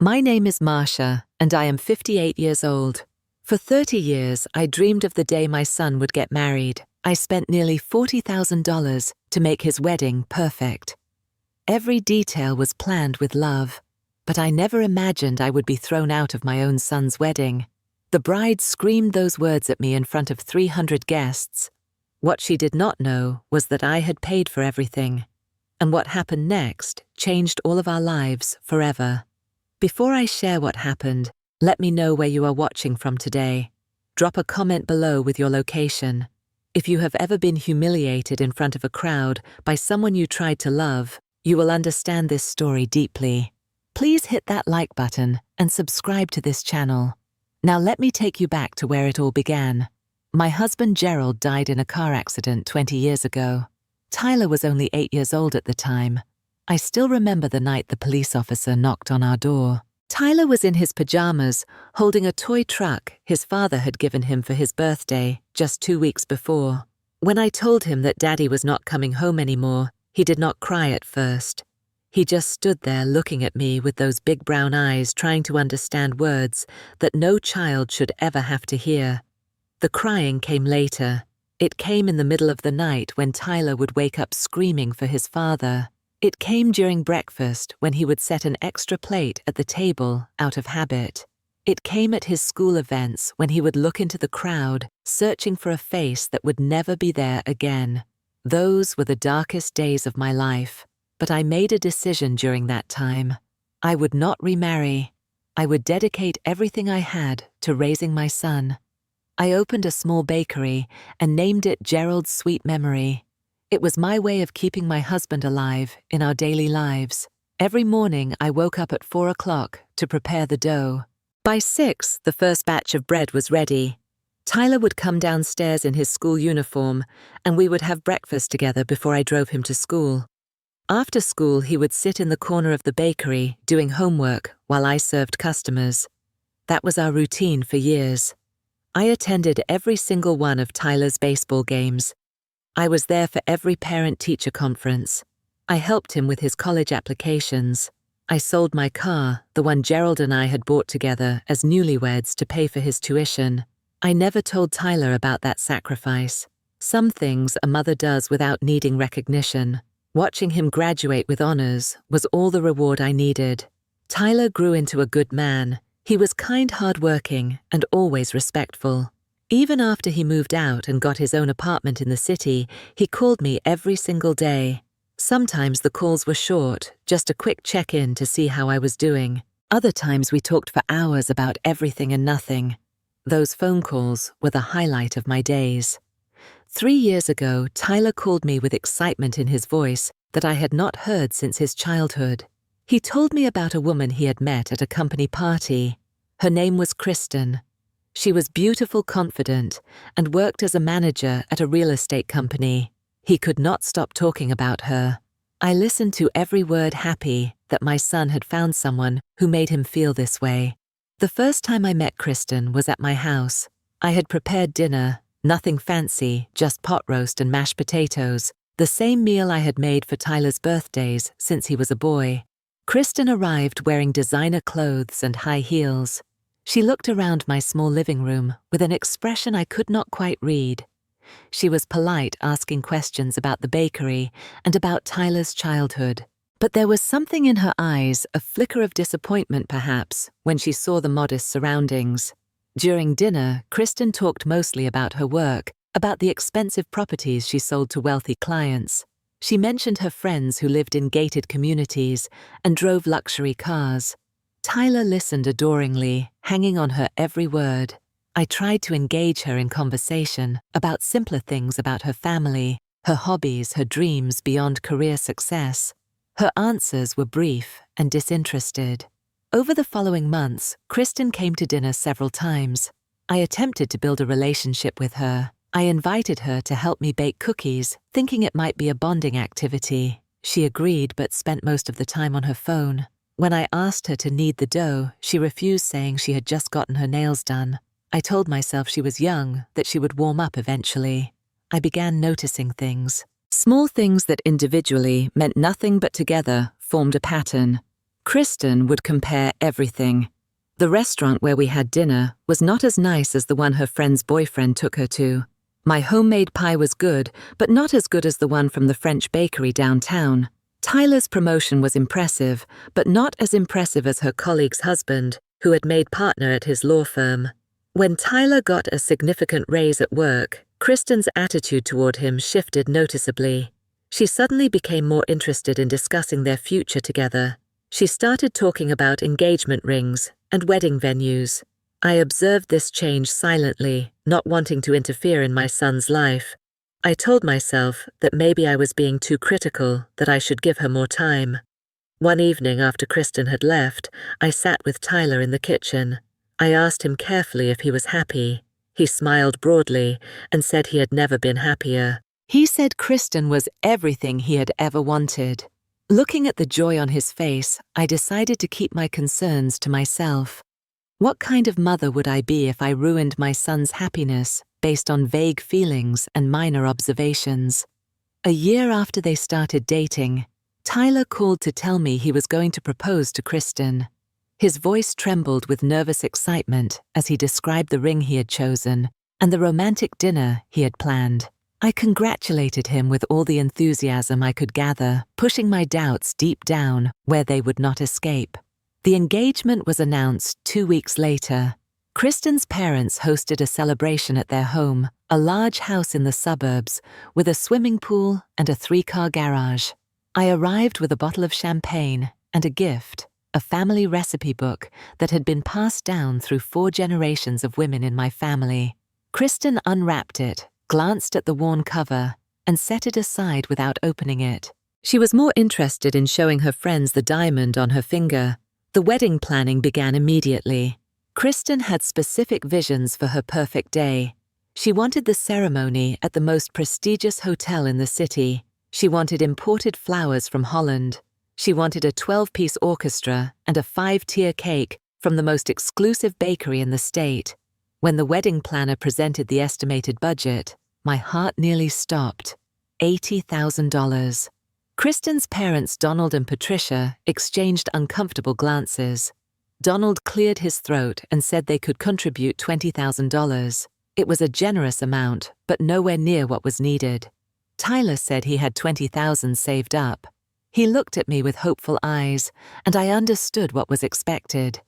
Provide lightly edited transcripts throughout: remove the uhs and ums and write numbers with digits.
My name is Marcia, and I am 58 years old. For 30 years, I dreamed of the day my son would get married. I spent nearly $40,000 to make his wedding perfect. Every detail was planned with love, but I never imagined I would be thrown out of my own son's wedding. The bride screamed those words at me in front of 300 guests. What she did not know was that I had paid for everything, and what happened next changed all of our lives forever. Before I share what happened, let me know where you are watching from today. Drop a comment below with your location. If you have ever been humiliated in front of a crowd by someone you tried to love, you will understand this story deeply. Please hit that like button and subscribe to this channel. Now let me take you back to where it all began. My husband Gerald died in a car accident 20 years ago. Tyler was only 8 years old at the time. I still remember the night the police officer knocked on our door. Tyler was in his pajamas, holding a toy truck his father had given him for his birthday just 2 weeks before. When I told him that Daddy was not coming home anymore, he did not cry at first. He just stood there looking at me with those big brown eyes, trying to understand words that no child should ever have to hear. The crying came later. It came in the middle of the night when Tyler would wake up screaming for his father. It came during breakfast when he would set an extra plate at the table out of habit. It came at his school events when he would look into the crowd, searching for a face that would never be there again. Those were the darkest days of my life, but I made a decision during that time. I would not remarry. I would dedicate everything I had to raising my son. I opened a small bakery and named it Gerald's Sweet Memory. It was my way of keeping my husband alive in our daily lives. Every morning I woke up at 4 o'clock to prepare the dough. By 6, the first batch of bread was ready. Tyler would come downstairs in his school uniform, and we would have breakfast together before I drove him to school. After school, he would sit in the corner of the bakery doing homework while I served customers. That was our routine for years. I attended every single one of Tyler's baseball games. I was there for every parent-teacher conference. I helped him with his college applications. I sold my car, the one Gerald and I had bought together as newlyweds, to pay for his tuition. I never told Tyler about that sacrifice. Some things a mother does without needing recognition. Watching him graduate with honors was all the reward I needed. Tyler grew into a good man. He was kind, hardworking, and always respectful. Even after he moved out and got his own apartment in the city, he called me every single day. Sometimes the calls were short, just a quick check-in to see how I was doing. Other times we talked for hours about everything and nothing. Those phone calls were the highlight of my days. 3 years ago, Tyler called me with excitement in his voice that I had not heard since his childhood. He told me about a woman he had met at a company party. Her name was Kristen. She was beautiful, confident, and worked as a manager at a real estate company. He could not stop talking about her. I listened to every word, happy that my son had found someone who made him feel this way. The first time I met Kristen was at my house. I had prepared dinner, nothing fancy, just pot roast and mashed potatoes, the same meal I had made for Tyler's birthdays since he was a boy. Kristen arrived wearing designer clothes and high heels. She looked around my small living room with an expression I could not quite read. She was polite, asking questions about the bakery and about Tyler's childhood. But there was something in her eyes, a flicker of disappointment perhaps, when she saw the modest surroundings. During dinner, Kristen talked mostly about her work, about the expensive properties she sold to wealthy clients. She mentioned her friends who lived in gated communities and drove luxury cars. Tyler listened adoringly, hanging on her every word. I tried to engage her in conversation about simpler things about her family, her hobbies, her dreams beyond career success. Her answers were brief and disinterested. Over the following months, Kristen came to dinner several times. I attempted to build a relationship with her. I invited her to help me bake cookies, thinking it might be a bonding activity. She agreed but spent most of the time on her phone. When I asked her to knead the dough, she refused, saying she had just gotten her nails done. I told myself she was young, that she would warm up eventually. I began noticing things. Small things that individually meant nothing but together formed a pattern. Kristen would compare everything. The restaurant where we had dinner was not as nice as the one her friend's boyfriend took her to. My homemade pie was good, but not as good as the one from the French bakery downtown. Tyler's promotion was impressive, but not as impressive as her colleague's husband, who had made partner at his law firm. When Tyler got a significant raise at work, Kristen's attitude toward him shifted noticeably. She suddenly became more interested in discussing their future together. She started talking about engagement rings and wedding venues. I observed this change silently, not wanting to interfere in my son's life. I told myself that maybe I was being too critical, that I should give her more time. One evening after Kristen had left, I sat with Tyler in the kitchen. I asked him carefully if he was happy. He smiled broadly and said he had never been happier. He said Kristen was everything he had ever wanted. Looking at the joy on his face, I decided to keep my concerns to myself. What kind of mother would I be if I ruined my son's happiness based on vague feelings and minor observations? A year after they started dating, Tyler called to tell me he was going to propose to Kristen. His voice trembled with nervous excitement as he described the ring he had chosen and the romantic dinner he had planned. I congratulated him with all the enthusiasm I could gather, pushing my doubts deep down where they would not escape. The engagement was announced 2 weeks later. Kristen's parents hosted a celebration at their home, a large house in the suburbs, with a swimming pool and a 3-car garage. I arrived with a bottle of champagne and a gift, a family recipe book that had been passed down through 4 generations of women in my family. Kristen unwrapped it, glanced at the worn cover, and set it aside without opening it. She was more interested in showing her friends the diamond on her finger. The wedding planning began immediately. Kristen had specific visions for her perfect day. She wanted the ceremony at the most prestigious hotel in the city. She wanted imported flowers from Holland. She wanted a 12-piece orchestra and a 5-tier cake from the most exclusive bakery in the state. When the wedding planner presented the estimated budget, my heart nearly stopped. $80,000. Kristen's parents, Donald and Patricia, exchanged uncomfortable glances. Donald cleared his throat and said they could contribute $20,000. It was a generous amount, but nowhere near what was needed. Tyler said he had $20,000 saved up. He looked at me with hopeful eyes, and I understood what was expected.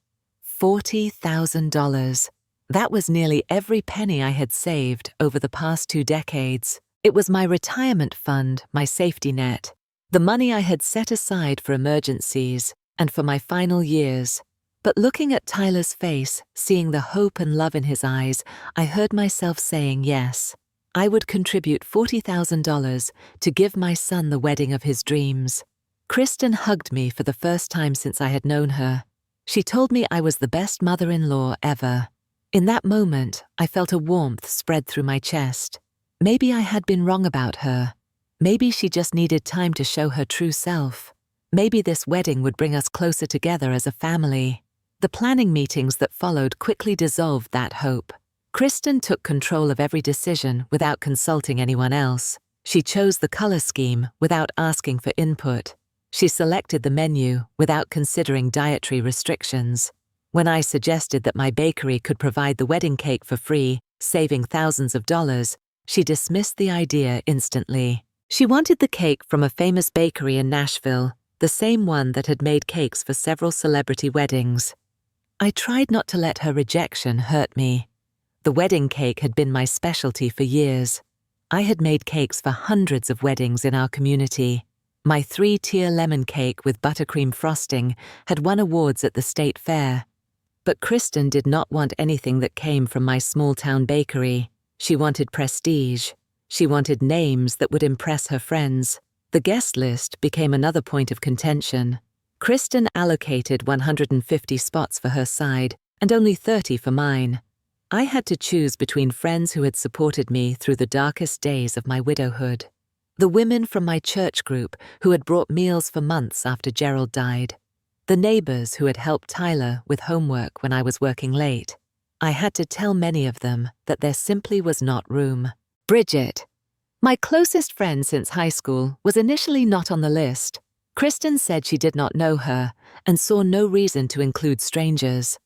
$40,000. That was nearly every penny I had saved over the past 2 decades. It was my retirement fund, my safety net, the money I had set aside for emergencies and for my final years. But looking at Tyler's face, seeing the hope and love in his eyes, I heard myself saying yes. I would contribute $40,000 to give my son the wedding of his dreams. Kristen hugged me for the first time since I had known her. She told me I was the best mother-in-law ever. In that moment, I felt a warmth spread through my chest. Maybe I had been wrong about her. Maybe she just needed time to show her true self. Maybe this wedding would bring us closer together as a family. The planning meetings that followed quickly dissolved that hope. Kristen took control of every decision without consulting anyone else. She chose the color scheme without asking for input. She selected the menu without considering dietary restrictions. When I suggested that my bakery could provide the wedding cake for free, saving thousands of dollars, she dismissed the idea instantly. She wanted the cake from a famous bakery in Nashville, the same one that had made cakes for several celebrity weddings. I tried not to let her rejection hurt me. The wedding cake had been my specialty for years. I had made cakes for hundreds of weddings in our community. My 3-tier lemon cake with buttercream frosting had won awards at the state fair. But Kristen did not want anything that came from my small-town bakery. She wanted prestige. She wanted names that would impress her friends. The guest list became another point of contention. Kristen allocated 150 spots for her side and only 30 for mine. I had to choose between friends who had supported me through the darkest days of my widowhood. The women from my church group who had brought meals for months after Gerald died. The neighbors who had helped Tyler with homework when I was working late. I had to tell many of them that there simply was not room. Bridget, my closest friend since high school, was initially not on the list. Kristen said she did not know her and saw no reason to include strangers.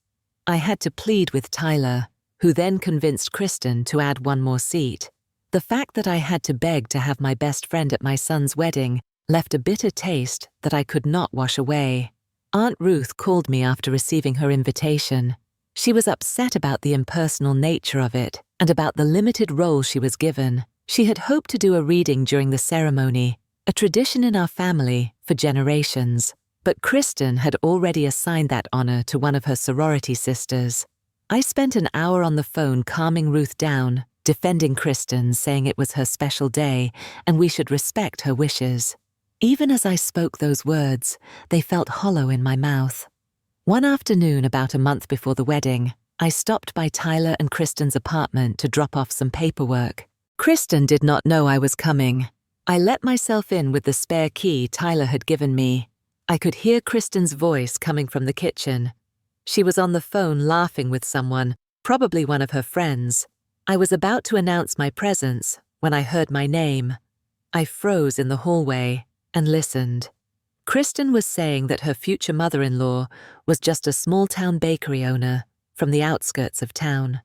I had to plead with Tyler, who then convinced Kristen to add one more seat. The fact that I had to beg to have my best friend at my son's wedding left a bitter taste that I could not wash away. Aunt Ruth called me after receiving her invitation. She was upset about the impersonal nature of it and about the limited role she was given. She had hoped to do a reading during the ceremony, a tradition in our family for generations, but Kristen had already assigned that honor to one of her sorority sisters. I spent an hour on the phone calming Ruth down, defending Kristen, saying it was her special day and we should respect her wishes. Even as I spoke those words, they felt hollow in my mouth. One afternoon about a month before the wedding, I stopped by Tyler and Kristen's apartment to drop off some paperwork. Kristen did not know I was coming. I let myself in with the spare key Tyler had given me. I could hear Kristen's voice coming from the kitchen. She was on the phone laughing with someone, probably one of her friends. I was about to announce my presence when I heard my name. I froze in the hallway and listened. Kristen was saying that her future mother-in-law was just a small-town bakery owner from the outskirts of town.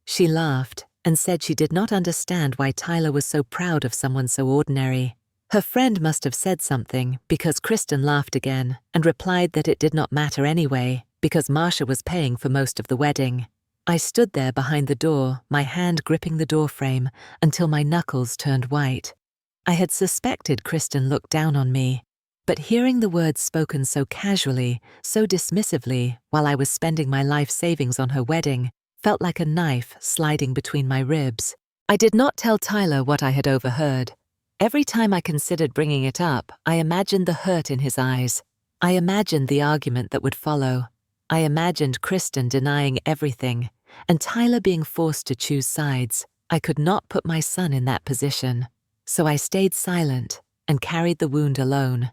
She laughed and said she did not understand why Tyler was so proud of someone so ordinary. Her friend must have said something because Kristen laughed again and replied that it did not matter anyway because Marsha was paying for most of the wedding. I stood there behind the door, my hand gripping the doorframe until my knuckles turned white. I had suspected Kristen looked down on me, but hearing the words spoken so casually, so dismissively, while I was spending my life savings on her wedding, felt like a knife sliding between my ribs. I did not tell Tyler what I had overheard. Every time I considered bringing it up, I imagined the hurt in his eyes. I imagined the argument that would follow. I imagined Kristen denying everything, and Tyler being forced to choose sides. I could not put my son in that position, so I stayed silent and carried the wound alone.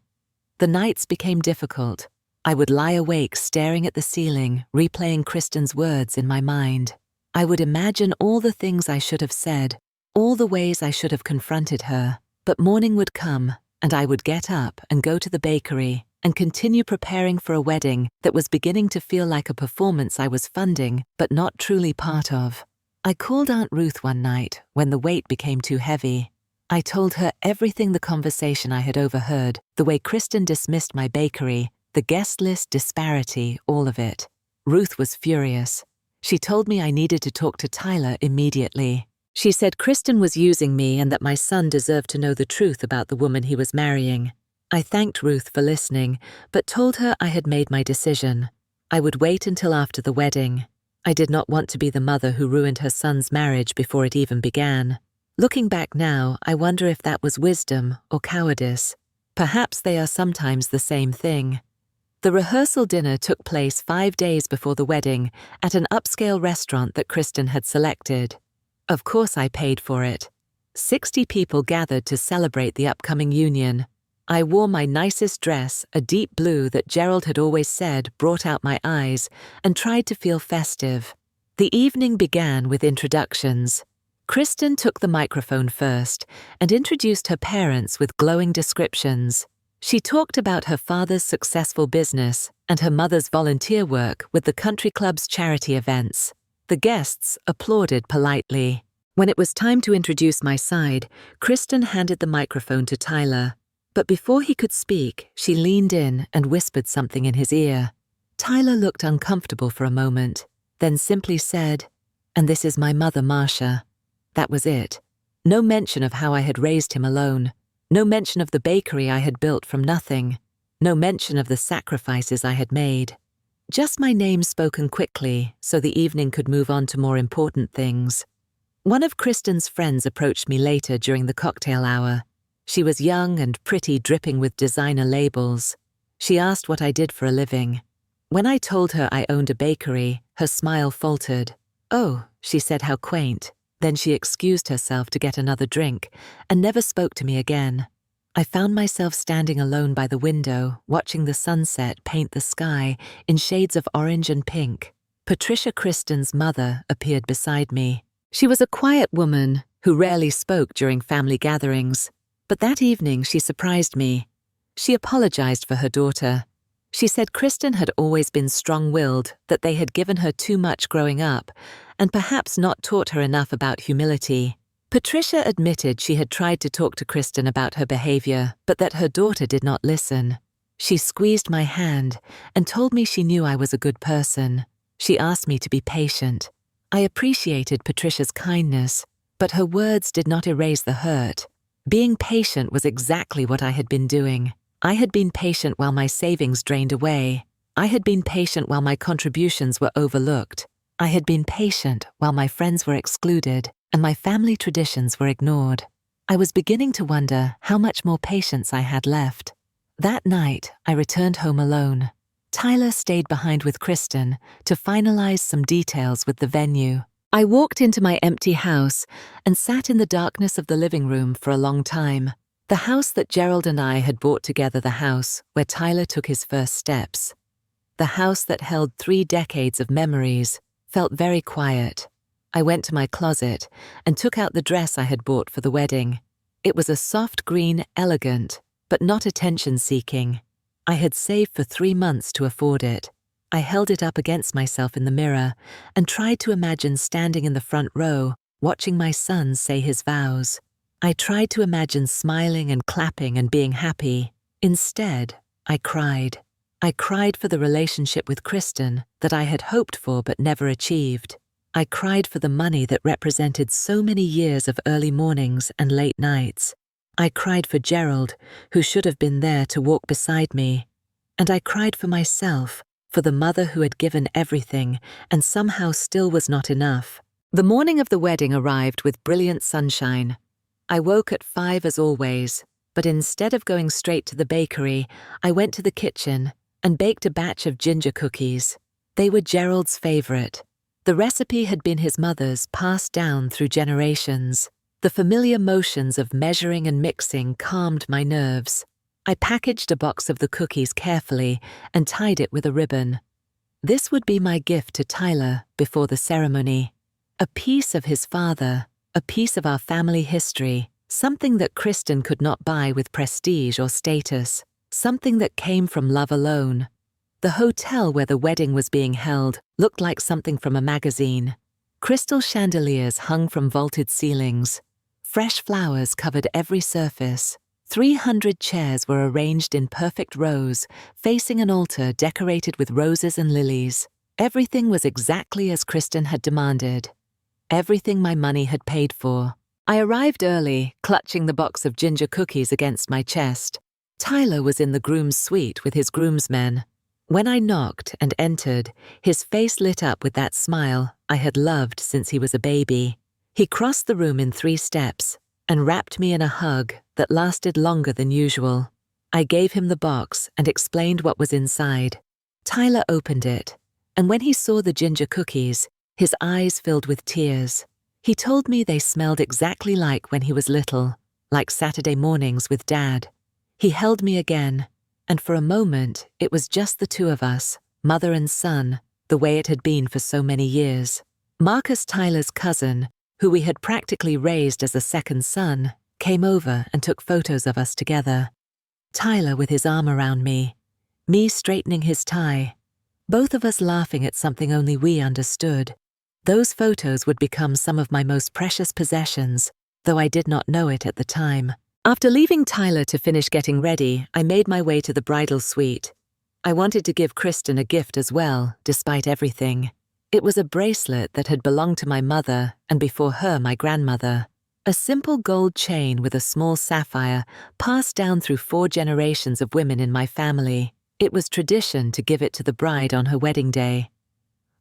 The nights became difficult. I would lie awake staring at the ceiling, replaying Kristen's words in my mind. I would imagine all the things I should have said, all the ways I should have confronted her. But morning would come, and I would get up and go to the bakery and continue preparing for a wedding that was beginning to feel like a performance I was funding but not truly part of. I called Aunt Ruth one night when the weight became too heavy. I told her everything, the conversation I had overheard, the way Kristen dismissed my bakery, the guest list disparity, all of it. Ruth was furious. She told me I needed to talk to Tyler immediately. She said Kristen was using me and that my son deserved to know the truth about the woman he was marrying. I thanked Ruth for listening, but told her I had made my decision. I would wait until after the wedding. I did not want to be the mother who ruined her son's marriage before it even began. Looking back now, I wonder if that was wisdom or cowardice. Perhaps they are sometimes the same thing. The rehearsal dinner took place 5 days before the wedding at an upscale restaurant that Kristen had selected. Of course I paid for it. 60 people gathered to celebrate the upcoming union. I wore my nicest dress, a deep blue that Gerald had always said brought out my eyes, and tried to feel festive. The evening began with introductions. Kristen took the microphone first and introduced her parents with glowing descriptions. She talked about her father's successful business and her mother's volunteer work with the country club's charity events. The guests applauded politely. When it was time to introduce my side, Kristen handed the microphone to Tyler. But before he could speak, she leaned in and whispered something in his ear. Tyler looked uncomfortable for a moment, then simply said, "And this is my mother, Marsha." That was it. No mention of how I had raised him alone. No mention of the bakery I had built from nothing. No mention of the sacrifices I had made. Just my name spoken quickly so the evening could move on to more important things. One of Kristen's friends approached me later during the cocktail hour. She was young and pretty, dripping with designer labels. She asked what I did for a living. When I told her I owned a bakery, her smile faltered. "Oh," she said, "how quaint." Then she excused herself to get another drink and never spoke to me again. I found myself standing alone by the window, watching the sunset paint the sky in shades of orange and pink. Patricia, Kristen's mother, appeared beside me. She was a quiet woman who rarely spoke during family gatherings, but that evening she surprised me. She apologized for her daughter. She said Kristen had always been strong-willed, that they had given her too much growing up, and perhaps not taught her enough about humility. Patricia admitted she had tried to talk to Kristen about her behavior, but that her daughter did not listen. She squeezed my hand and told me she knew I was a good person. She asked me to be patient. I appreciated Patricia's kindness, but her words did not erase the hurt. Being patient was exactly what I had been doing. I had been patient while my savings drained away. I had been patient while my contributions were overlooked. I had been patient while my friends were excluded and my family traditions were ignored. I was beginning to wonder how much more patience I had left. That night, I returned home alone. Tyler stayed behind with Kristen to finalize some details with the venue. I walked into my empty house and sat in the darkness of the living room for a long time. The house that Gerald and I had bought together, the house where Tyler took his first steps. The house that held 3 decades of memories felt very quiet. I went to my closet and took out the dress I had bought for the wedding. It was a soft green, elegant, but not attention-seeking. I had saved for 3 months to afford it. I held it up against myself in the mirror and tried to imagine standing in the front row, watching my son say his vows. I tried to imagine smiling and clapping and being happy. Instead, I cried. I cried for the relationship with Kristen that I had hoped for but never achieved. I cried for the money that represented so many years of early mornings and late nights. I cried for Gerald, who should have been there to walk beside me. And I cried for myself, for the mother who had given everything and somehow still was not enough. The morning of the wedding arrived with brilliant sunshine. I woke at 5 as always, but instead of going straight to the bakery, I went to the kitchen and baked a batch of ginger cookies. They were Gerald's favorite. The recipe had been his mother's, passed down through generations. The familiar motions of measuring and mixing calmed my nerves. I packaged a box of the cookies carefully and tied it with a ribbon. This would be my gift to Tyler before the ceremony. A piece of his father, a piece of our family history, something that Kristen could not buy with prestige or status, something that came from love alone. The hotel where the wedding was being held looked like something from a magazine. Crystal chandeliers hung from vaulted ceilings. Fresh flowers covered every surface. 300 chairs were arranged in perfect rows, facing an altar decorated with roses and lilies. Everything was exactly as Kristen had demanded. Everything my money had paid for. I arrived early, clutching the box of ginger cookies against my chest. Tyler was in the groom's suite with his groomsmen. When I knocked and entered, his face lit up with that smile I had loved since he was a baby. He crossed the room in 3 steps and wrapped me in a hug that lasted longer than usual. I gave him the box and explained what was inside. Tyler opened it, and when he saw the ginger cookies, his eyes filled with tears. He told me they smelled exactly like when he was little, like Saturday mornings with Dad. He held me again, and for a moment it was just the 2 of us, mother and son, the way it had been for so many years. Marcus, Tyler's cousin, who we had practically raised as a second son, came over and took photos of us together. Tyler with his arm around me straightening his tie, both of us laughing at something only we understood. Those photos would become some of my most precious possessions, though I did not know it at the time. After leaving Tyler to finish getting ready, I made my way to the bridal suite. I wanted to give Kristen a gift as well, despite everything. It was a bracelet that had belonged to my mother, and before her, my grandmother. A simple gold chain with a small sapphire passed down through 4 generations of women in my family. It was tradition to give it to the bride on her wedding day.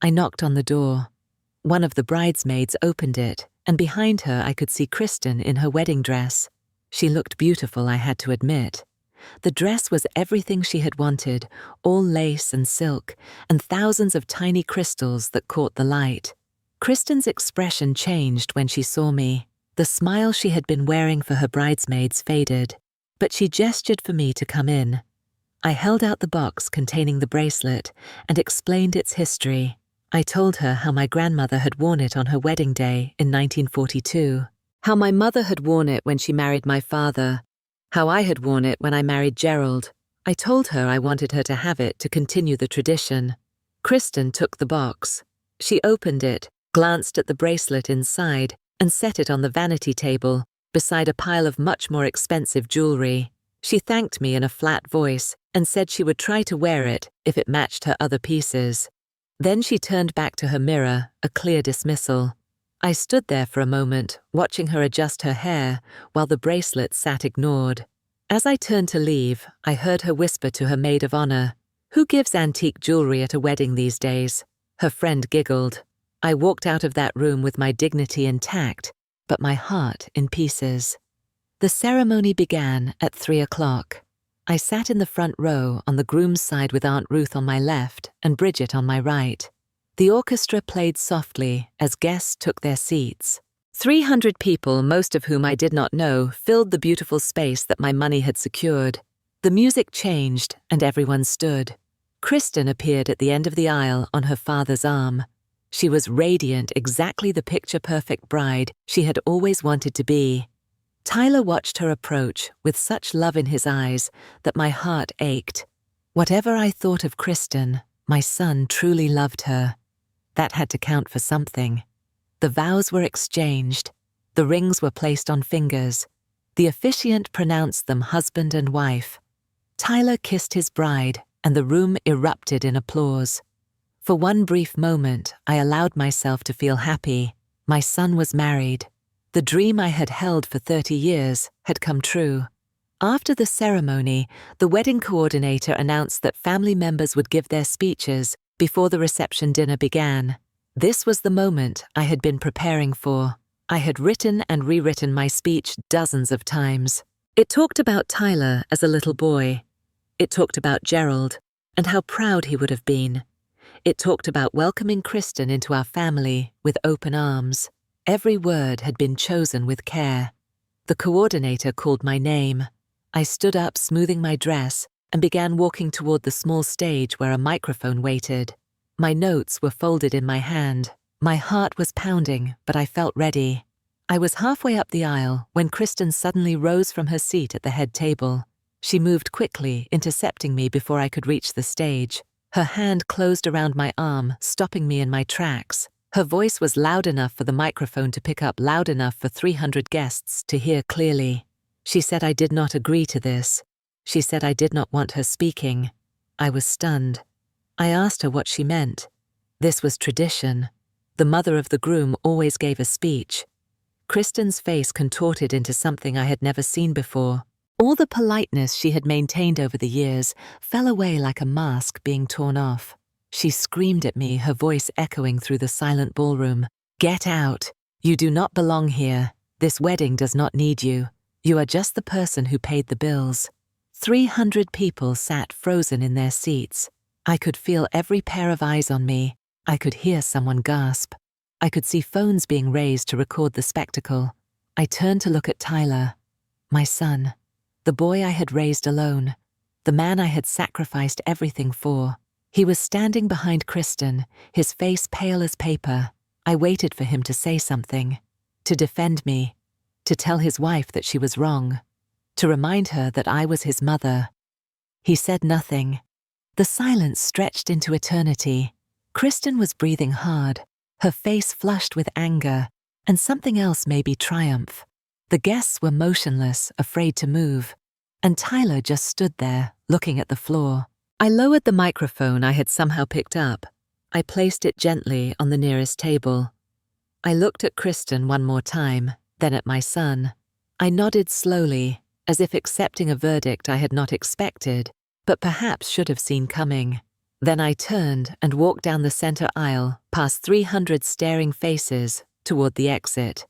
I knocked on the door. One of the bridesmaids opened it, and behind her I could see Kristen in her wedding dress. She looked beautiful, I had to admit. The dress was everything she had wanted, all lace and silk, and thousands of tiny crystals that caught the light. Kristen's expression changed when she saw me. The smile she had been wearing for her bridesmaids faded, but she gestured for me to come in. I held out the box containing the bracelet and explained its history. I told her how my grandmother had worn it on her wedding day in 1942, how my mother had worn it when she married my father, how I had worn it when I married Gerald. I told her I wanted her to have it to continue the tradition. Kristen took the box. She opened it, glanced at the bracelet inside, and set it on the vanity table, beside a pile of much more expensive jewelry. She thanked me in a flat voice and said she would try to wear it if it matched her other pieces. Then she turned back to her mirror, a clear dismissal. I stood there for a moment, watching her adjust her hair, while the bracelet sat ignored. As I turned to leave, I heard her whisper to her maid of honor, "Who gives antique jewelry at a wedding these days?" Her friend giggled. I walked out of that room with my dignity intact, but my heart in pieces. The ceremony began at 3 o'clock. I sat in the front row on the groom's side with Aunt Ruth on my left and Bridget on my right. The orchestra played softly as guests took their seats. 300 people, most of whom I did not know, filled the beautiful space that my money had secured. The music changed and everyone stood. Kristen appeared at the end of the aisle on her father's arm. She was radiant, exactly the picture-perfect bride she had always wanted to be. Tyler watched her approach with such love in his eyes that my heart ached. Whatever I thought of Kristen, my son truly loved her. That had to count for something. The vows were exchanged. The rings were placed on fingers. The officiant pronounced them husband and wife. Tyler kissed his bride, and the room erupted in applause. For one brief moment, I allowed myself to feel happy. My son was married. The dream I had held for 30 years had come true. After the ceremony, the wedding coordinator announced that family members would give their speeches before the reception dinner began. This was the moment I had been preparing for. I had written and rewritten my speech dozens of times. It talked about Tyler as a little boy. It talked about Gerald and how proud he would have been. It talked about welcoming Kristen into our family with open arms. Every word had been chosen with care. The coordinator called my name. I stood up, smoothing my dress, and began walking toward the small stage where a microphone waited. My notes were folded in my hand. My heart was pounding, but I felt ready. I was halfway up the aisle when Kristen suddenly rose from her seat at the head table. She moved quickly, intercepting me before I could reach the stage. Her hand closed around my arm, stopping me in my tracks. Her voice was loud enough for the microphone to pick up, loud enough for 300 guests to hear clearly. She said I did not agree to this. She said I did not want her speaking. I was stunned. I asked her what she meant. This was tradition. The mother of the groom always gave a speech. Kristen's face contorted into something I had never seen before. All the politeness she had maintained over the years fell away like a mask being torn off. She screamed at me, her voice echoing through the silent ballroom. "Get out! You do not belong here. This wedding does not need you. You are just the person who paid the bills." 300 people sat frozen in their seats. I could feel every pair of eyes on me. I could hear someone gasp. I could see phones being raised to record the spectacle. I turned to look at Tyler, my son, the boy I had raised alone, the man I had sacrificed everything for. He was standing behind Kristen, his face pale as paper. I waited for him to say something, to defend me, to tell his wife that she was wrong, to remind her that I was his mother. He said nothing. The silence stretched into eternity. Kristen was breathing hard, her face flushed with anger, and something else, maybe triumph. The guests were motionless, afraid to move, and Tyler just stood there, looking at the floor. I lowered the microphone I had somehow picked up. I placed it gently on the nearest table. I looked at Kristen one more time, then at my son. I nodded slowly, as if accepting a verdict I had not expected, but perhaps should have seen coming. Then I turned and walked down the center aisle, past 300 staring faces, toward the exit.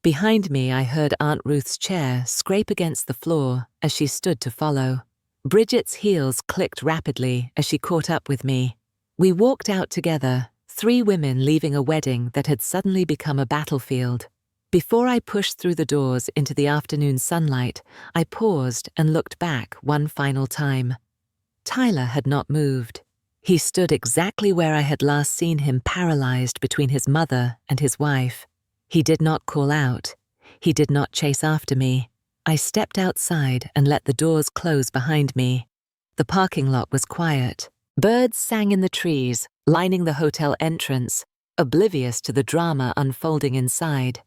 Behind me, I heard Aunt Ruth's chair scrape against the floor as she stood to follow. Bridget's heels clicked rapidly as she caught up with me. We walked out together, 3 women leaving a wedding that had suddenly become a battlefield. Before I pushed through the doors into the afternoon sunlight, I paused and looked back one final time. Tyler had not moved. He stood exactly where I had last seen him, paralyzed between his mother and his wife. He did not call out. He did not chase after me. I stepped outside and let the doors close behind me. The parking lot was quiet. Birds sang in the trees, lining the hotel entrance, oblivious to the drama unfolding inside.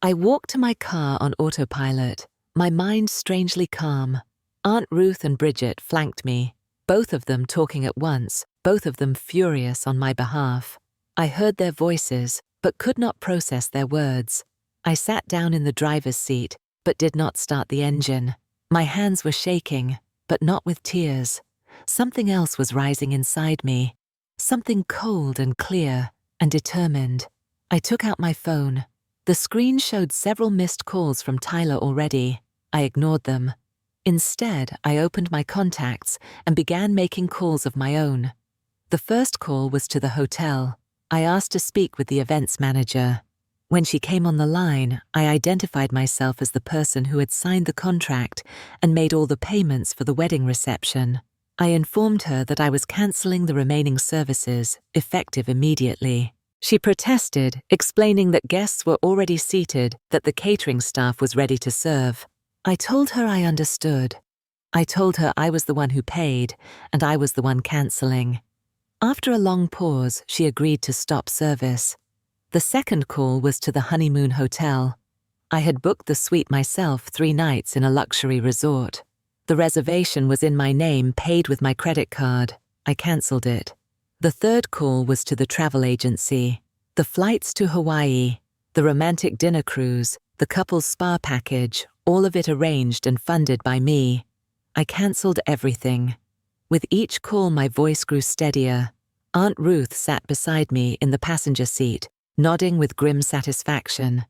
I walked to my car on autopilot, my mind strangely calm. Aunt Ruth and Bridget flanked me, both of them talking at once, both of them furious on my behalf. I heard their voices, but could not process their words. I sat down in the driver's seat, but did not start the engine. My hands were shaking, but not with tears. Something else was rising inside me, something cold and clear and determined. I took out my phone. The screen showed several missed calls from Tyler already. I ignored them. Instead, I opened my contacts and began making calls of my own. The first call was to the hotel. I asked to speak with the events manager. When she came on the line, I identified myself as the person who had signed the contract and made all the payments for the wedding reception. I informed her that I was cancelling the remaining services, effective immediately. She protested, explaining that guests were already seated, that the catering staff was ready to serve. I told her I understood. I told her I was the one who paid, and I was the one cancelling. After a long pause, she agreed to stop service. The second call was to the honeymoon hotel. I had booked the suite myself 3 nights in a luxury resort. The reservation was in my name, paid with my credit card. I cancelled it. The third call was to the travel agency. The flights to Hawaii, the romantic dinner cruise, the couple's spa package, all of it arranged and funded by me. I cancelled everything. With each call, my voice grew steadier. Aunt Ruth sat beside me in the passenger seat, nodding with grim satisfaction.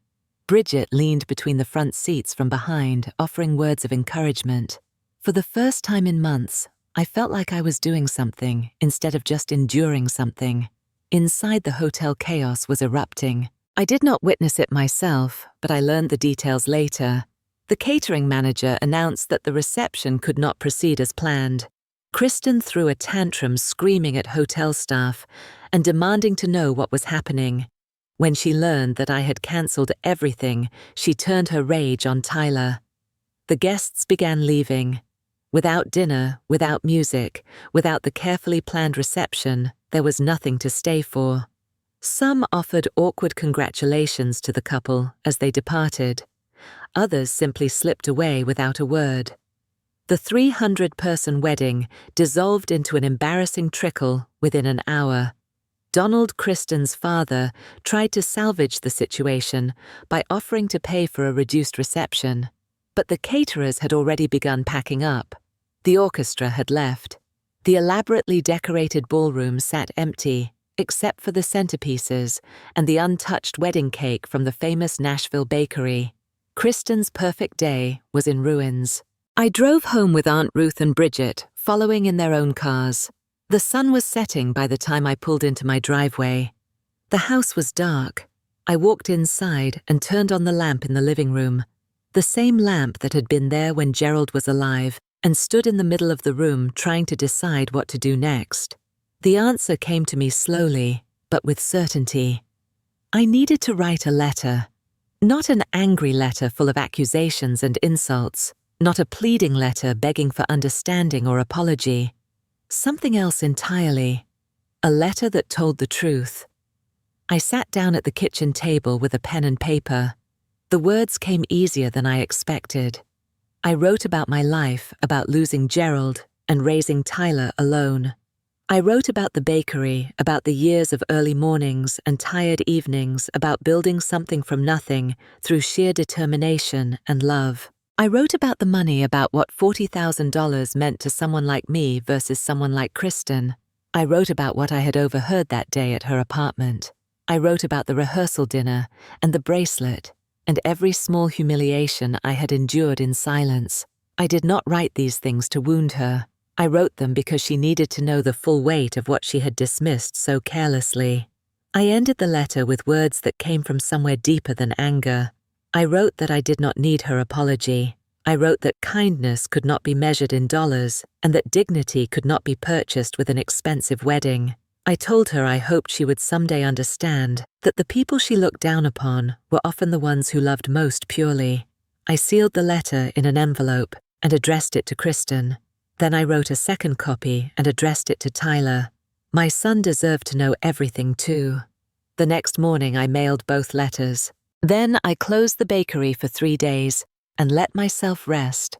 Bridget leaned between the front seats from behind, offering words of encouragement. For the first time in months, I felt like I was doing something instead of just enduring something. Inside, the hotel chaos was erupting. I did not witness it myself, but I learned the details later. The catering manager announced that the reception could not proceed as planned. Kristen threw a tantrum, screaming at hotel staff and demanding to know what was happening. When she learned that I had cancelled everything, she turned her rage on Tyler. The guests began leaving. Without dinner, without music, without the carefully planned reception, there was nothing to stay for. Some offered awkward congratulations to the couple as they departed. Others simply slipped away without a word. The 300-person wedding dissolved into an embarrassing trickle within an hour. Donald, Kristen's father, tried to salvage the situation by offering to pay for a reduced reception. But the caterers had already begun packing up. The orchestra had left. The elaborately decorated ballroom sat empty, except for the centerpieces and the untouched wedding cake from the famous Nashville bakery. Kristen's perfect day was in ruins. I drove home with Aunt Ruth and Bridget, following in their own cars. The sun was setting by the time I pulled into my driveway. The house was dark. I walked inside and turned on the lamp in the living room. The same lamp that had been there when Gerald was alive, and stood in the middle of the room trying to decide what to do next. The answer came to me slowly, but with certainty. I needed to write a letter. Not an angry letter full of accusations and insults, not a pleading letter begging for understanding or apology. Something else entirely. A letter that told the truth. I sat down at the kitchen table with a pen and paper. The words came easier than I expected. I wrote about my life, about losing Gerald and raising Tyler alone. I wrote about the bakery, about the years of early mornings and tired evenings, about building something from nothing through sheer determination and love. I wrote about the money, about what $40,000 meant to someone like me versus someone like Kristen. I wrote about what I had overheard that day at her apartment. I wrote about the rehearsal dinner and the bracelet and every small humiliation I had endured in silence. I did not write these things to wound her. I wrote them because she needed to know the full weight of what she had dismissed so carelessly. I ended the letter with words that came from somewhere deeper than anger. I wrote that I did not need her apology. I wrote that kindness could not be measured in dollars and that dignity could not be purchased with an expensive wedding. I told her I hoped she would someday understand that the people she looked down upon were often the ones who loved most purely. I sealed the letter in an envelope and addressed it to Kristen. Then I wrote a second copy and addressed it to Tyler. My son deserved to know everything too. The next morning I mailed both letters. Then I closed the bakery for 3 days and let myself rest.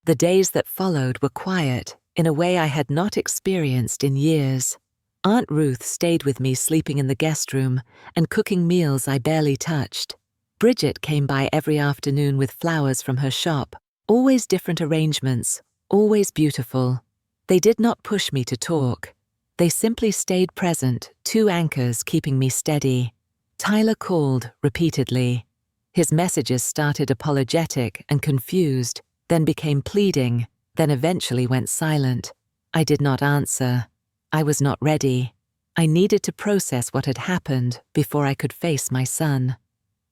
The days that followed were quiet in a way I had not experienced in years. Aunt Ruth stayed with me sleeping in the guest room and cooking meals I barely touched. Bridget came by every afternoon with flowers from her shop, always different arrangements, always beautiful. They did not push me to talk. They simply stayed present, 2 anchors keeping me steady. Tyler called repeatedly. His messages started apologetic and confused, then became pleading, then eventually went silent. I did not answer. I was not ready. I needed to process what had happened before I could face my son.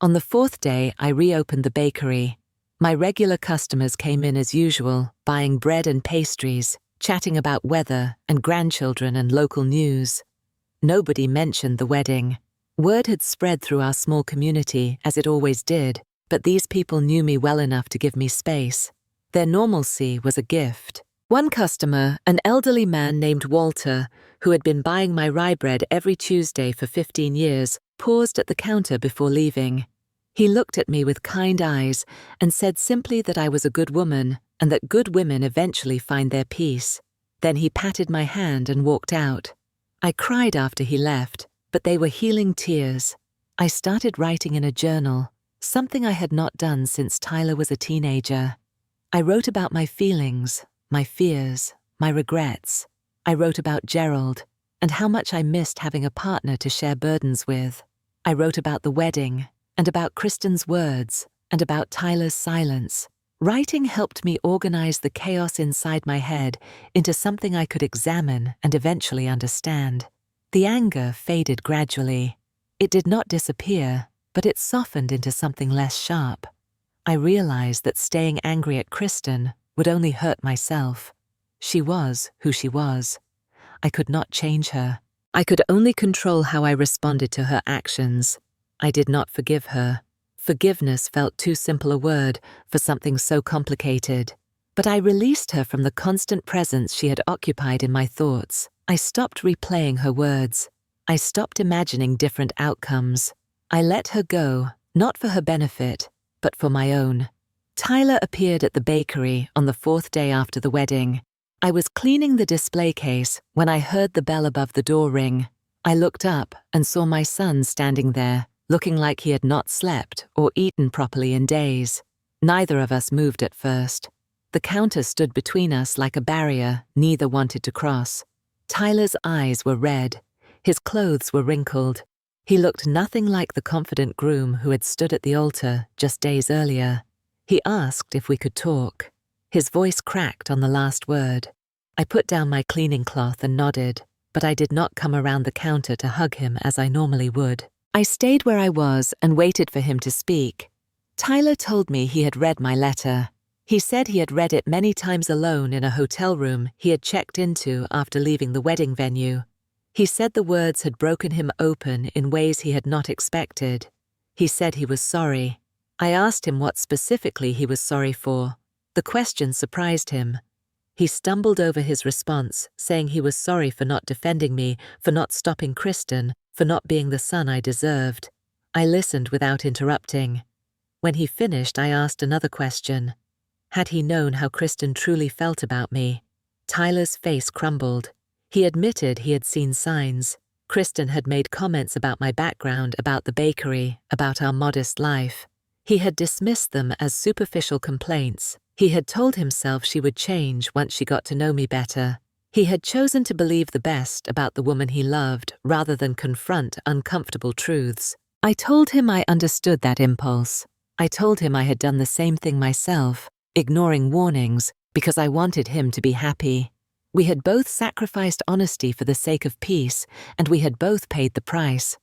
On the 4th day, I reopened the bakery. My regular customers came in as usual, buying bread and pastries, chatting about weather and grandchildren and local news. Nobody mentioned the wedding. Word had spread through our small community, as it always did, but these people knew me well enough to give me space. Their normalcy was a gift. One customer, an elderly man named Walter, who had been buying my rye bread every Tuesday for 15 years, paused at the counter before leaving. He looked at me with kind eyes and said simply that I was a good woman and that good women eventually find their peace. Then he patted my hand and walked out. I cried after he left, but they were healing tears. I started writing in a journal, something I had not done since Tyler was a teenager. I wrote about my feelings, my fears, my regrets. I wrote about Gerald and how much I missed having a partner to share burdens with. I wrote about the wedding and about Kristen's words and about Tyler's silence. Writing helped me organize the chaos inside my head into something I could examine and eventually understand. The anger faded gradually. It did not disappear, but it softened into something less sharp. I realized that staying angry at Kristen would only hurt myself. She was who she was. I could not change her. I could only control how I responded to her actions. I did not forgive her. Forgiveness felt too simple a word for something so complicated. But I released her from the constant presence she had occupied in my thoughts. I stopped replaying her words. I stopped imagining different outcomes. I let her go, not for her benefit, but for my own. Tyler appeared at the bakery on the 4th day after the wedding. I was cleaning the display case when I heard the bell above the door ring. I looked up and saw my son standing there, looking like he had not slept or eaten properly in days. Neither of us moved at first. The counter stood between us like a barrier neither wanted to cross. Tyler's eyes were red. His clothes were wrinkled. He looked nothing like the confident groom who had stood at the altar just days earlier. He asked if we could talk. His voice cracked on the last word. I put down my cleaning cloth and nodded, but I did not come around the counter to hug him as I normally would. I stayed where I was and waited for him to speak. Tyler told me he had read my letter. He said he had read it many times alone in a hotel room he had checked into after leaving the wedding venue. He said the words had broken him open in ways he had not expected. He said he was sorry. I asked him what specifically he was sorry for. The question surprised him. He stumbled over his response, saying he was sorry for not defending me, for not stopping Kristen, for not being the son I deserved. I listened without interrupting. When he finished, I asked another question. Had he known how Kristen truly felt about me? Tyler's face crumbled. He admitted he had seen signs. Kristen had made comments about my background, about the bakery, about our modest life. He had dismissed them as superficial complaints. He had told himself she would change once she got to know me better. He had chosen to believe the best about the woman he loved rather than confront uncomfortable truths. I told him I understood that impulse. I told him I had done the same thing myself, ignoring warnings because I wanted him to be happy. We had both sacrificed honesty for the sake of peace, and we had both paid the price.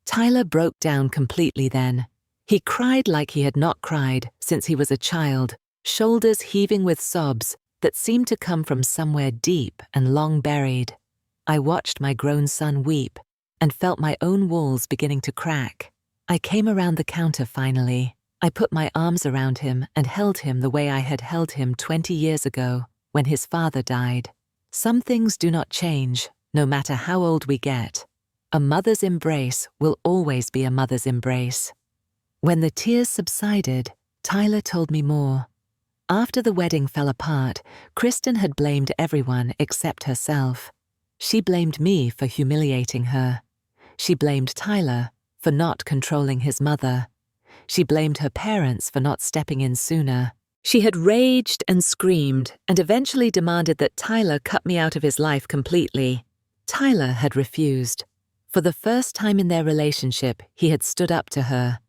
Tyler broke down completely then. He cried like he had not cried since he was a child, shoulders heaving with sobs that seemed to come from somewhere deep and long buried. I watched my grown son weep and felt my own walls beginning to crack. I came around the counter finally. I put my arms around him and held him the way I had held him 20 years ago when his father died. Some things do not change, no matter how old we get. A mother's embrace will always be a mother's embrace. When the tears subsided, Tyler told me more. After the wedding fell apart, Kristen had blamed everyone except herself. She blamed me for humiliating her. She blamed Tyler for not controlling his mother. She blamed her parents for not stepping in sooner. She had raged and screamed and eventually demanded that Tyler cut me out of his life completely. Tyler had refused. For the first time in their relationship, he had stood up to her.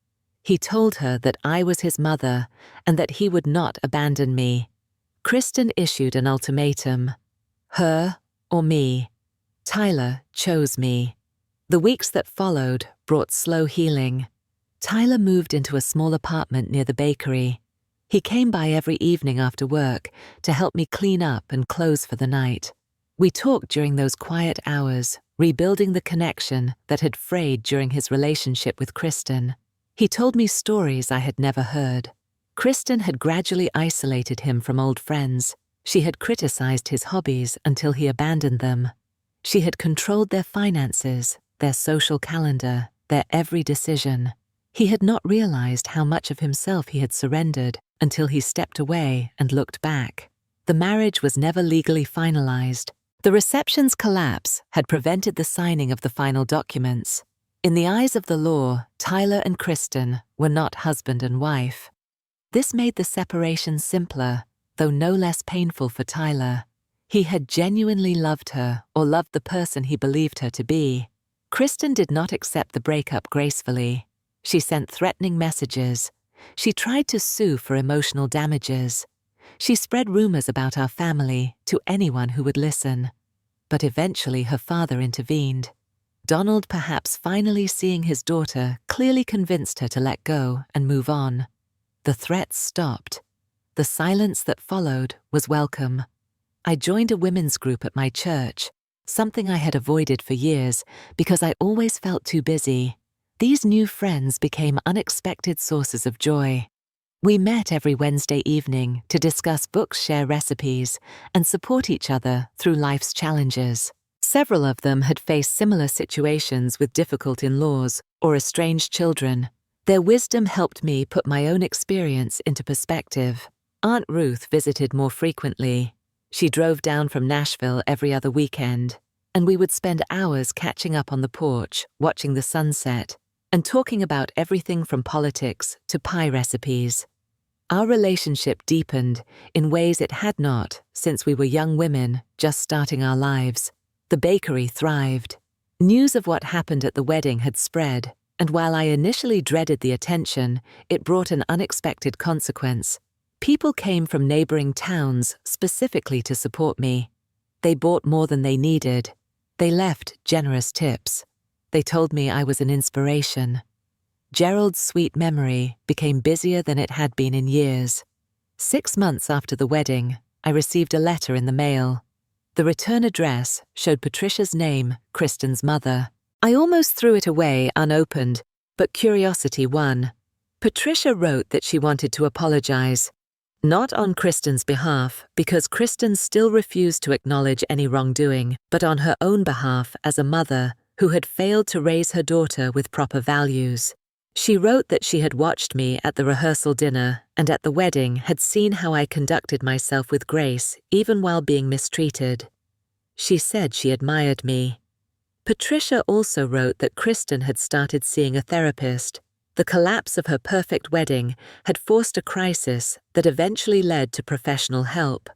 He told her that I was his mother and that he would not abandon me. Kristen issued an ultimatum. Her or me. Tyler chose me. The weeks that followed brought slow healing. Tyler moved into a small apartment near the bakery. He came by every evening after work to help me clean up and close for the night. We talked during those quiet hours, rebuilding the connection that had frayed during his relationship with Kristen. He told me stories I had never heard. Kristen had gradually isolated him from old friends. She had criticized his hobbies until he abandoned them. She had controlled their finances, their social calendar, their every decision. He had not realized how much of himself he had surrendered until he stepped away and looked back. The marriage was never legally finalized. The reception's collapse had prevented the signing of the final documents. In the eyes of the law, Tyler and Kristen were not husband and wife. This made the separation simpler, though no less painful for Tyler. He had genuinely loved her or loved the person he believed her to be. Kristen did not accept the breakup gracefully. She sent threatening messages. She tried to sue for emotional damages. She spread rumors about our family to anyone who would listen. But eventually her father intervened. Donald, perhaps finally seeing his daughter, clearly convinced her to let go and move on. The threats stopped. The silence that followed was welcome. I joined a women's group at my church, something I had avoided for years because I always felt too busy. These new friends became unexpected sources of joy. We met every Wednesday evening to discuss books, share recipes, and support each other through life's challenges. Several of them had faced similar situations with difficult in-laws or estranged children. Their wisdom helped me put my own experience into perspective. Aunt Ruth visited more frequently. She drove down from Nashville every other weekend, and we would spend hours catching up on the porch, watching the sunset, and talking about everything from politics to pie recipes. Our relationship deepened in ways it had not since we were young women just starting our lives. The bakery thrived. News of what happened at the wedding had spread, and while I initially dreaded the attention, it brought an unexpected consequence. People came from neighboring towns specifically to support me. They bought more than they needed. They left generous tips. They told me I was an inspiration. Gerald's sweet memory became busier than it had been in years. 6 months after the wedding, I received a letter in the mail. The return address showed Patricia's name, Kristen's mother. I almost threw it away unopened, but curiosity won. Patricia wrote that she wanted to apologize. Not on Kristen's behalf, because Kristen still refused to acknowledge any wrongdoing, but on her own behalf as a mother who had failed to raise her daughter with proper values. She wrote that she had watched me at the rehearsal dinner and at the wedding had seen how I conducted myself with grace even while being mistreated. She said she admired me. Patricia also wrote that Kristen had started seeing a therapist. The collapse of her perfect wedding had forced a crisis that eventually led to professional help.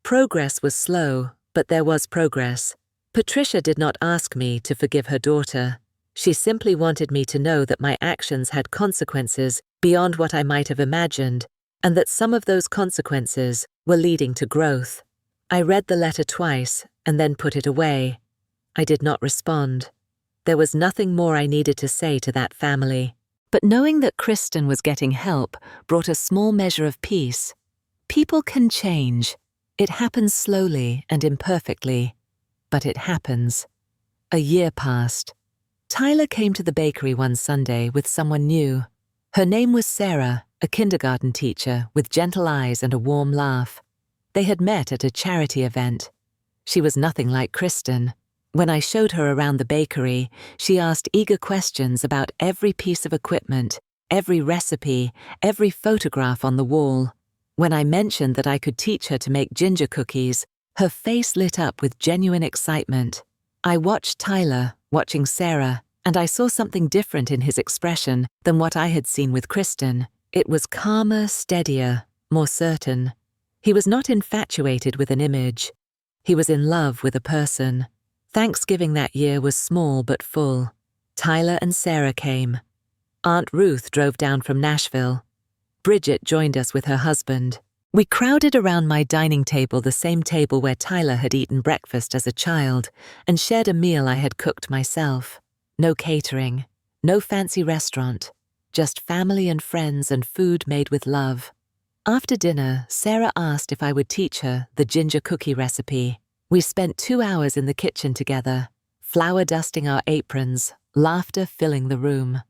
Progress was slow, but there was progress. Patricia did not ask me to forgive her daughter. She simply wanted me to know that my actions had consequences beyond what I might have imagined, and that some of those consequences were leading to growth. I read the letter twice and then put it away. I did not respond. There was nothing more I needed to say to that family. But knowing that Kristen was getting help brought a small measure of peace. People can change. It happens slowly and imperfectly, but it happens. A year passed. Tyler came to the bakery one Sunday with someone new. Her name was Sarah, a kindergarten teacher with gentle eyes and a warm laugh. They had met at a charity event. She was nothing like Kristen. When I showed her around the bakery, she asked eager questions about every piece of equipment, every recipe, every photograph on the wall. When I mentioned that I could teach her to make ginger cookies, her face lit up with genuine excitement. I watched Tyler, watching Sarah, and I saw something different in his expression than what I had seen with Kristen. It was calmer, steadier, more certain. He was not infatuated with an image. He was in love with a person. Thanksgiving that year was small but full. Tyler and Sarah came. Aunt Ruth drove down from Nashville. Bridget joined us with her husband. We crowded around my dining table, the same table where Tyler had eaten breakfast as a child, and shared a meal I had cooked myself. No catering, no fancy restaurant, just family and friends and food made with love. After dinner, Sarah asked if I would teach her the ginger cookie recipe. We spent 2 hours in the kitchen together, flour dusting our aprons, laughter filling the room.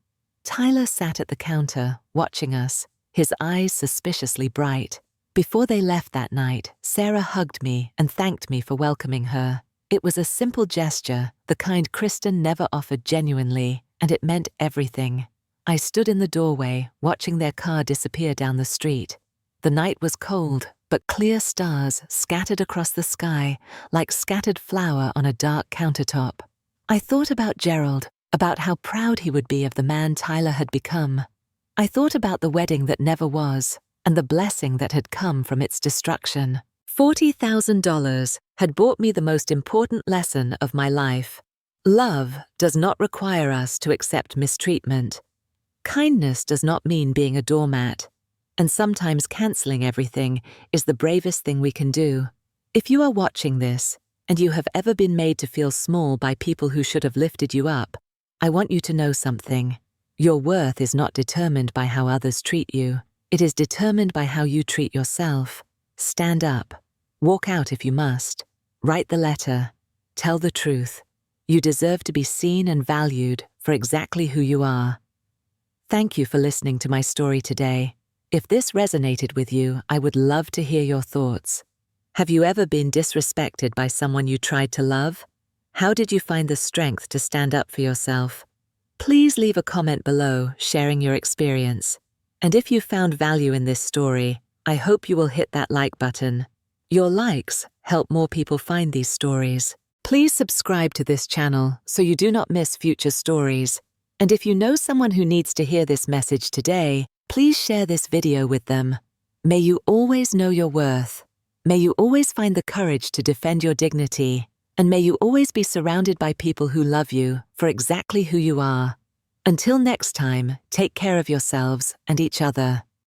Tyler sat at the counter, watching us, his eyes suspiciously bright. Before they left that night, Sarah hugged me and thanked me for welcoming her. It was a simple gesture, the kind Kristen never offered genuinely, and it meant everything. I stood in the doorway, watching their car disappear down the street. The night was cold, but clear stars scattered across the sky like scattered flour on a dark countertop. I thought about Gerald, about how proud he would be of the man Tyler had become. I thought about the wedding that never was, and the blessing that had come from its destruction. $40,000 had bought me the most important lesson of my life. Love does not require us to accept mistreatment. Kindness does not mean being a doormat. And sometimes canceling everything is the bravest thing we can do. If you are watching this, and you have ever been made to feel small by people who should have lifted you up, I want you to know something. Your worth is not determined by how others treat you. It is determined by how you treat yourself. Stand up. Walk out if you must. Write the letter. Tell the truth. You deserve to be seen and valued for exactly who you are. Thank you for listening to my story today. If this resonated with you, I would love to hear your thoughts. Have you ever been disrespected by someone you tried to love? How did you find the strength to stand up for yourself? Please leave a comment below sharing your experience. And if you found value in this story, I hope you will hit that like button. Your likes help more people find these stories. Please subscribe to this channel so you do not miss future stories. And if you know someone who needs to hear this message today, please share this video with them. May you always know your worth. May you always find the courage to defend your dignity. And may you always be surrounded by people who love you for exactly who you are. Until next time, take care of yourselves and each other.